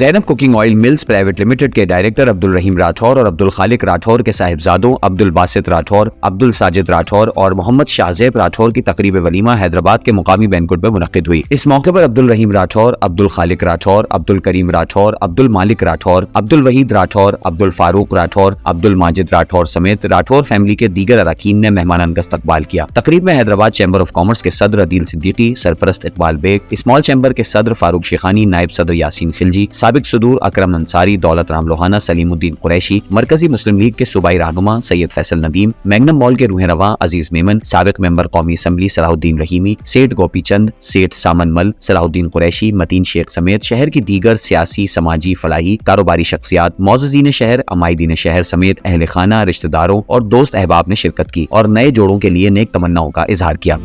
زینب cooking oil mills private limited کے director Abdul Rahim Rathore اور عبد الخالق راٹھور کے صاحبزادوں عبد الباسط راٹھور، عبد الساجد راٹھور اور محمد شاہزیب راٹھور کی تقریب ولیمہ حیدرآباد کے مقامی بینکوٹ میں منعقد ہوئی۔ اس موقع پر عبد الرحیم راٹھور، عبد الخالق راٹھور، عبد الکریم راٹھور، عبد المالک راٹھور، عبد الوحید راٹھور، عبد الفاروق راٹھور، عبد الماجد راٹھور سمیت راٹھور فیملی کے دیگر اراکین نے مہمانان کا استقبال کیا۔ تقریب میں حیدرآباد چیمبر آف کامرس کے صدر عدیل صدیقی، سرپرست اقبال بیگ، اسمال چیمبر کے صدر فاروق شیخانی، نائب صدر یاسین خلجی، سابق صدور اکرم انصاری، دولت رام لوہانہ، سلیم الدین قریشی، مرکزی مسلم لیگ کے صوبائی رہنما سید فیصل ندیم، میگنم مال کے روح رواں عزیز میمن، سابق ممبر قومی اسمبلی صلاح الدین رحیمی، سیٹھ گوپی چند، سیٹھ سامن مل، صلاح الدین قریشی، متین شیخ سمیت شہر کی دیگر سیاسی، سماجی، فلاحی، کاروباری شخصیات، معززین شہر، عمائدین شہر سمیت اہل خانہ، رشتہ داروں اور دوست احباب نے شرکت کی اور نئے جوڑوں کے لیے نیک تمناؤں کا اظہار کیا۔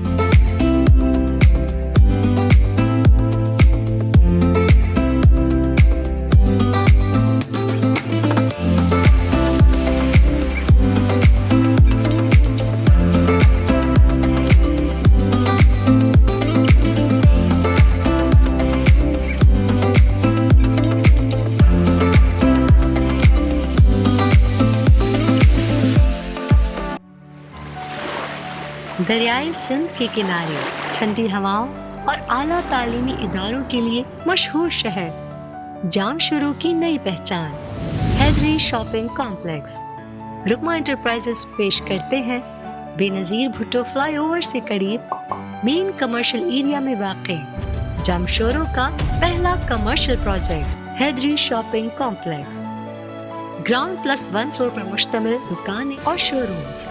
دریائے سندھ کے کنارے ٹھنڈی ہواؤں اور اعلیٰ تعلیمی اداروں کے لیے مشہور شہر جام شروع کی نئی پہچان حیدری شاپنگ کمپلیکس۔ رکما انٹرپرائزز پیش کرتے ہیں بے نظیر بھٹو فلائی اوور سے قریب مین کمرشل ایریا میں واقع جام شورو کا پہلا commercial project Haidery shopping complex. Ground plus 1 floor پر مشتمل دکانیں اور شو رومز،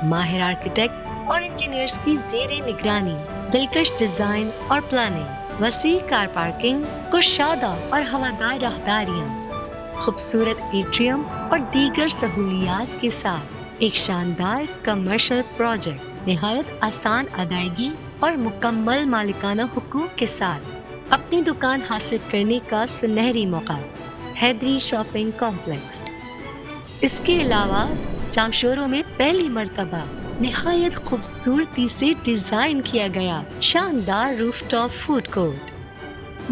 ماہر آرکیٹیکٹ اور انجینئرز کی زیر نگرانی، دلکش ڈیزائن اور پلاننگ، وسیع کار پارکنگ، کشادہ اور ہوادار راہداریاں، خوبصورت ایٹریم اور دیگر سہولیات کے ساتھ ایک شاندار کمرشل پروجیکٹ نہایت آسان ادائیگی اور مکمل مالکانہ حقوق کے ساتھ اپنی دکان حاصل کرنے کا سنہری موقع حیدری شاپنگ کمپلیکس۔ اس کے علاوہ جامشورو میں پہلی مرتبہ نہایت خوبصورتی سے ڈیزائن کیا گیا شاندار روف ٹاپ فوڈ کورٹ،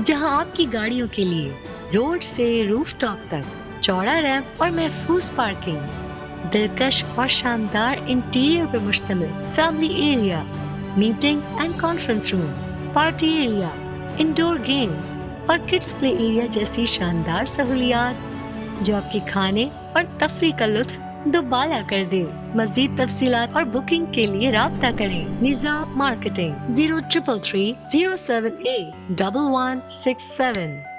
جہاں آپ کی گاڑیوں کے لیے روڈ سے روف ٹاپ تک چوڑا ریمپ اور محفوظ پارکنگ، دلکش اور شاندار انٹیریئر پر مشتمل family area, meeting and conference room, party area, indoor games اور کڈس پلے ایریا جیسی شاندار سہولیات جو آپ کے کھانے اور تفریح کا لطف دوبالا کر دے۔ مزید تفصیلات اور بکنگ کے لیے رابطہ کریں نظام مارکیٹنگ 0333 078 1167۔